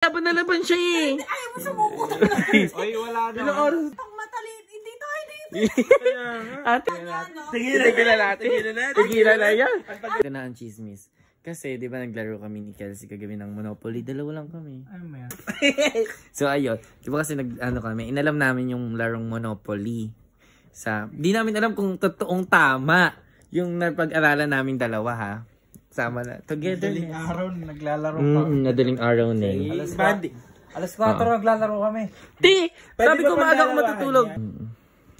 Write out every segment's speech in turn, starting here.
Laban siya eh. Ayaw mo sumuko. Oy, wala na. Ilang oras? Pag matalit, hindi tayo dito. Tigilan na yan. Ito na ang chismis. Kasi, di ba naglaro kami ni Kelsey kagabi ng Monopoly? Dalawa lang kami. Ay, man. So, ayun. Di ba kasi kami, inalam namin yung larong Monopoly. Di namin alam kung totoong tama yung napag-aralan namin dalawa, ha? Sama na. Together. Madaling araw, naglalaro pa. Madaling araw na eh. Alas 4 naglalaro kami. Ti! Sabi ko ba maaga ako dalawahan matutulog.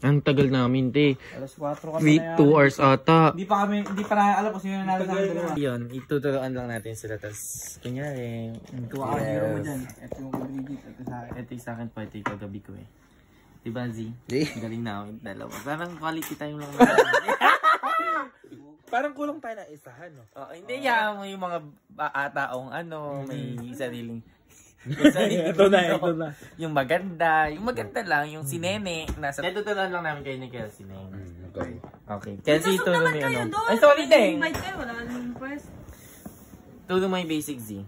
Ang tagal namin, ti. Alas 4 kami na yan. 2 hours ata. Hindi pa na alam kung sino na nasa akin dalawa. Yun, ituturoan lang natin sila. Tapos, kunyari, 2 hours hero mo dyan. Ito yung Brigit, ito sa akin. ito yung sa akin pa, ito yung kagabi ko eh. Diba, Z? Galing na ako yung dalawa. Parang quality time lang naman. Parang kulang tayo na isahan, no? Hindi yan, may mga taong may sariling... Ito na. Yung maganda lang, yung si Nene. Tuturuan lang namin kayo ni Kelsey, Nene. Okay. Kelsey, turo mo yung ano. Ay, sorry, Deng! Wala nang first. Turo mo yung basic, Z.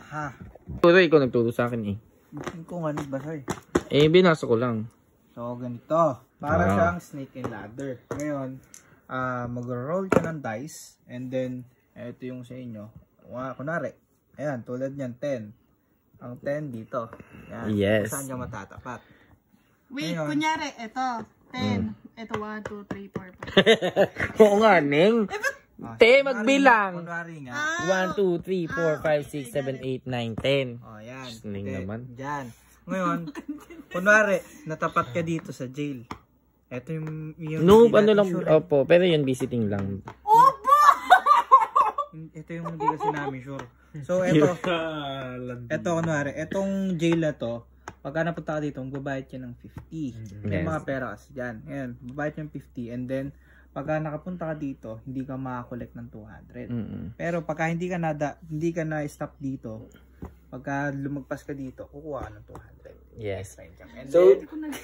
Ha? Turo, ikaw nagturo sa akin eh. Bukin ko nga nagbasa eh. Binasa ko lang. So, ganito. Para siyang snake and ladder. Ngayon, mag-roll ka ng dice. And then, ito yung sa inyo. Kunwari, ayan, tulad niyan, 10. Ang 10 dito. Yan. Yes. Saan ka matatapat? Wait, Ngayon, kunyari, ito. 10. Ito, 1, 2, 3, 4, 5. Oo nga, Neng. Magbilang. Kunwari nga. 1, 2, 3, 4, 5, 6, 7, 8, 9, 10. O, yan. Neng naman. Diyan. Ngayon, kunwari, natapat ka dito sa jail. Ito yung No, ano lang. Opo, pero yun, visiting lang. Opo! Ito yung hindi kasi namin sure. So, ito, kunwari, itong jail na to, pagka napunta ka dito, magbabayad ka ng 50. May mga pera kasi dyan. Ngayon, babayad ka ng 50 and then, pagka nakapunta ka dito, hindi ka makakolect ng 200. Pero pagka hindi ka na-stop dito, pagka lumagpas ka dito, kukuha ka ng 200. Yes. And So, then,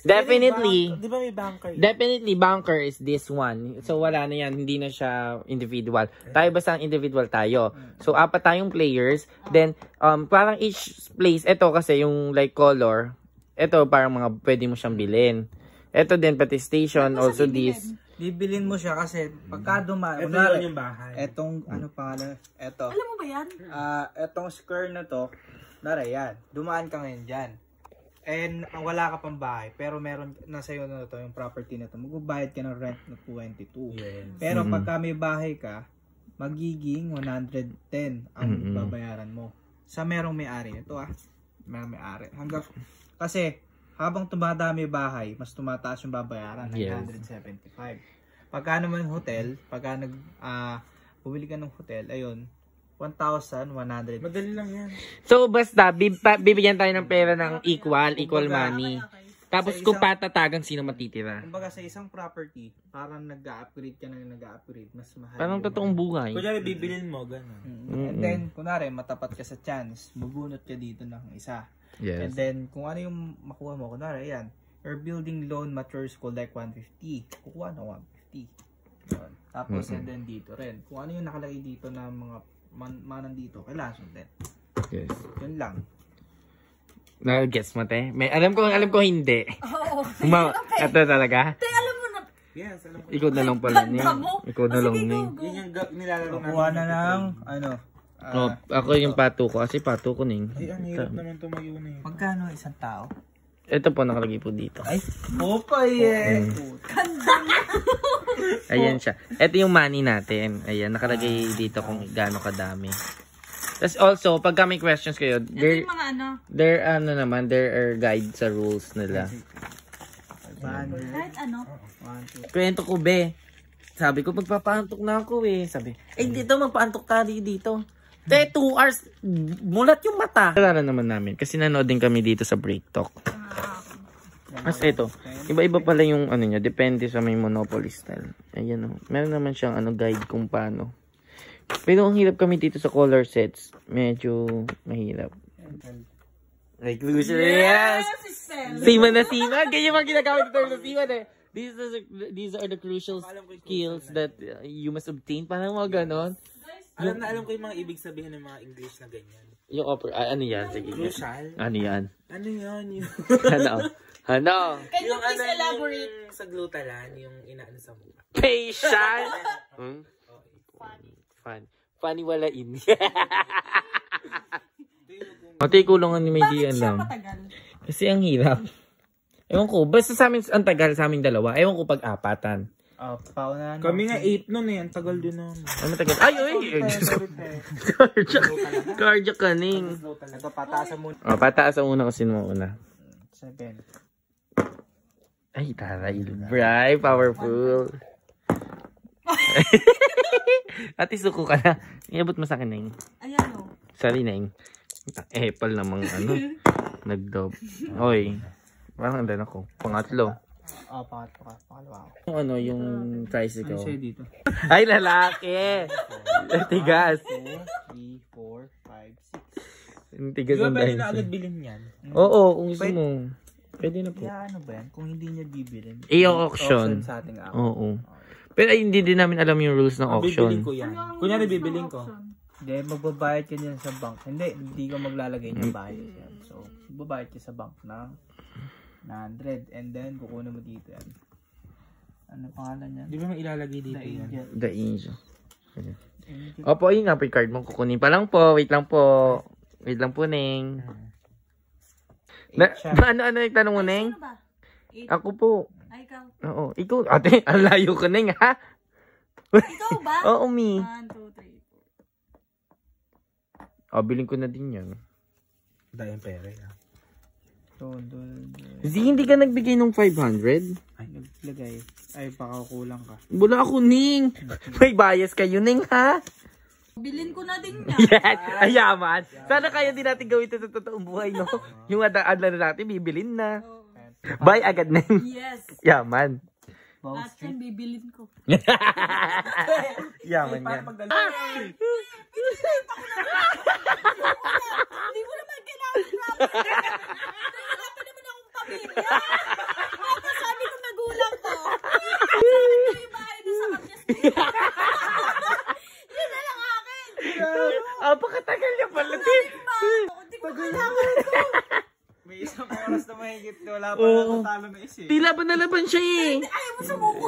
definitely, di ba may banker? definitely bunker is this one. So, wala na yan. Hindi na siya individual. Tayo basta ang individual tayo. So, 4 tayong players. Then, parang each place, ito kasi yung like color, ito parang mga pwede mo siyang bilhin. Ito din, pati station, also this. Bibilin mo siya kasi pagka dumaan, Ito yung bahay. etong, ano pangalan, eto. Alam mo ba yan? Etong square na to, yan, dumaan ka ngayon dyan. And wala ka pang bahay, pero meron nasa iyo na to yung property na to. Magbabayad ka ng rent na 22. Yes. Pero pagka may bahay ka, magiging 110 ang babayaran mo. Sa merong may-ari. Ito merong may-ari. Kasi habang tumadami bahay, mas tumataas yung babayaran ng 175. Pagka naman hotel, pagka bumili ka ng hotel, ayun, 1,100. Madali lang yan. So, basta, bibigyan tayo ng pera ng equal money. Tapos, kung patatagan, sino matitira? Kumbaga sa isang property, parang nag-upgrade ka na nag-upgrade, mas mahal. Parang totoong buhay. Kunyari, bibilin mo, gano'n. And then, kunwari, matapat ka sa chance, magbunot ka dito ng isa. Yes. And then, kung ano yung makuha mo, kunwari, ayan, your building loan matures ko like 150. Kukuha na 150. Yun. Tapos, and then dito rin. Kung ano yung nakalagay dito na mga manan dito, kailangan sundin. Yes. Yun lang. Nag-gets mo, te? Alam ko hindi. Oo. Ito talaga? Te, alam mo na. Yes, alam ko. Ikaw na lang pala niya. Ikaw na lang niya. Yun yung nilalaro namin. Kukuha na ng, Ako yung pato ko. Kasi pato ko ning. Ay, ang hirap naman tumayo na yun. magkano isang tao? Ito po, nakalagay po dito. Ay, opay eh. Ayan siya. Ito yung money natin. Ayan, nakalagay dito kung gaano kadami. Tapos also, pagka may questions kayo, Ito yung mga there are guide sa rules nila. kahit ano. Kwento ko, be. Sabi ko, magpapaantok na ako eh. Sabi, dito, magpaantok tayo dito. 2 hours, mulat yung mata. Kailangan naman namin, kasi nanood din kami dito sa Break Talk. Kasi ito, iba-iba pala yung ano niya, depende sa may Monopoly style. Ayan o, meron naman siyang guide kung paano. Pero ang hirap kami dito sa color sets. Medyo mahirap. Like, yes! Siman na siman! Ganyan mga ginagamit ito sa siman eh. These are the crucial skills that you must obtain. Parang mga ganon. Alam ko yung mga ibig sabihin ng mga English na ganyan. Yung offer, ano yan? Sige. Crucial? Ano yan? Ano yan? Yung, Ano? Can you please elaborate? yung sa glutalan, yung inaano sa mukha. Patient! Funny walain. Mati kulungan ni may di Bakit siya alam. matagal? Kasi ang hirap. Ewan ko, basta sa amin, ang tagal sa aming dalawa. Ewan ko pag-apatan. Paunahan. Kami nga 8 nun eh. Ang tagal din naman. Ay, matagal. Ay, Diyos ko. Cardiac kaning. Ito, pataasan mo. O, pataasan muna kasi mo una. 7. Ay, taray. Bray, powerful. Ate, suko ka na. Iabot mo sa akin, Neng. Ayan o. Sorry, Neng. Epal namang ano. Nag-dob. Oy. Parang andan ako. Pangatlo. Pangatlo ka. Pangalawa ako. Yung ano, yung Ano tricycle. sa'yo dito? Ay, lalaki! Tigas. 2, 3, 4, 5, 6. Yung tigas Di ba ng pwede dahil. na agad bilhin yan? Oo, kung gusto mo. Pwede na po. Kaya ano ba yan? Kung hindi niya bibilin. I-auction. Sa ating ako. Oo. Pero ay, hindi din namin alam yung rules ng Bibiling auction. ko yan. Kunyari bibiling ko. Hindi, magbabayad ka dyan sa bank. Hindi ka maglalagay ng bayad yan. So, magbabayad ka sa bank ng 100. And then, kukunin mo dito yan. Ano pangalan yan? Di ba may ilalagay dito The yan? Angel. The angel. Angel. Opo, yun nga po yung card mo. Kukunin pa lang po. Wait lang po. Wait lang po, Neng. Ano yung tanong mo, Neng? Ano ba? Ako po. Ay, ikaw. Oo. Ikaw, ate, ang layo ko, Neng, ha? Ikaw ba? Oo, me. 1, 2, 3, 4. Bilhin ko na din yan. Dahil yung pera yan. Kasi hindi ka nagbigay ng 500? Ay, naglagay. Ay, baka kulang ka. Wala ako, Ning. May bias kayo, Ning, ha? Bilin ko na din niya. Yes! Ayaman. Sana kaya din natin gawin ito sa totoong buhay, no? Yung adlan na natin, bibilin na. Buy agad, Ning. Yes. Yaman. Last time bibilin ko. Yaman yan. Hindi ko naman kailangan grabe. Nahihirapan naman akong pamilya. Tapos sabi ko magulang ko. Sabi ko yung bahay doon sa Kapyas. Yun na lang akin. Pakatagal niya pala, Tin. Hindi ko kailangan ko. May isang oras na mahigit. Wala pa na natalo na isa eh. Tila ba nalaban siya eh? Ayaw mo sumuko.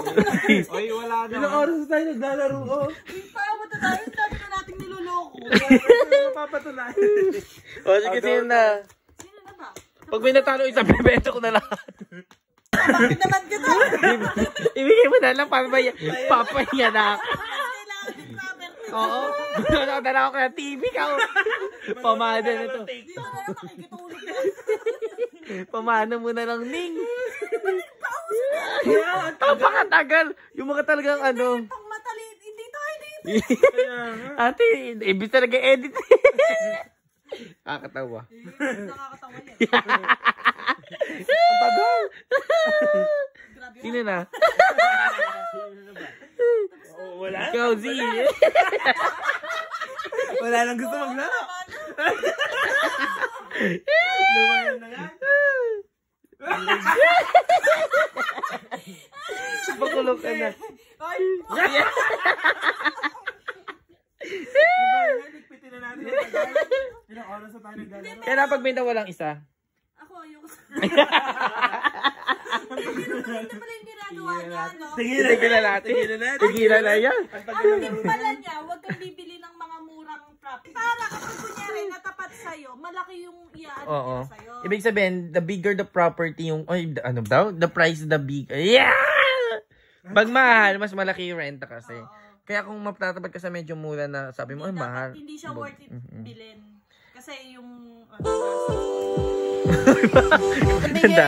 Oy, wala na. Ilang oras na tayo naglalaro, oh. Parang matatayo. Sabi na natin niloloko. Mapapatunayan. Sige, sino na? Sino na ba? Pag may natalo isa, bebenta ko na lang. Bakit naman kita? Ibigay mo na lang para papahiya na ako. Kailangan din property. Oo. Nakadala ako ng TV ka. Pamana na to. Dito na lang makikitulog na. Pamana mo na lang, Ning. Napakatagal. Yung mga talagang ano. Pang matalin. Hindi tayo dito. Ate, ibig talaga edit. Kakatawa. Nakakatawa yan. Ang tagal. Grabe Sino na? Wala? Ikaw, Z. Wala nang gusto maglaro. Pakulog ka na. Ay, Nagpitin na natin. Ilang oras na tayo naglalaro. Kaya napagbenta walang isa. ako ayoko. Ito pala yung ginagawa niya, no? Tigilan natin. Tigilan na yan. Ang tip pala niya, huwag kang bibili ng mga murang property. Para kapag kunyari natapat sa'yo, malaki yung iaan Oo. niya sa'yo. Ibig sabihin, the bigger the property yung, ay, ano daw? The price, the big, yeah! Pag mahal, mas malaki yung renta kasi. Kaya kung matatapat ka sa medyo mura na sabi mo, ay, Dapat mahal. hindi siya worth it bilhin. Kasi yung... Ganda.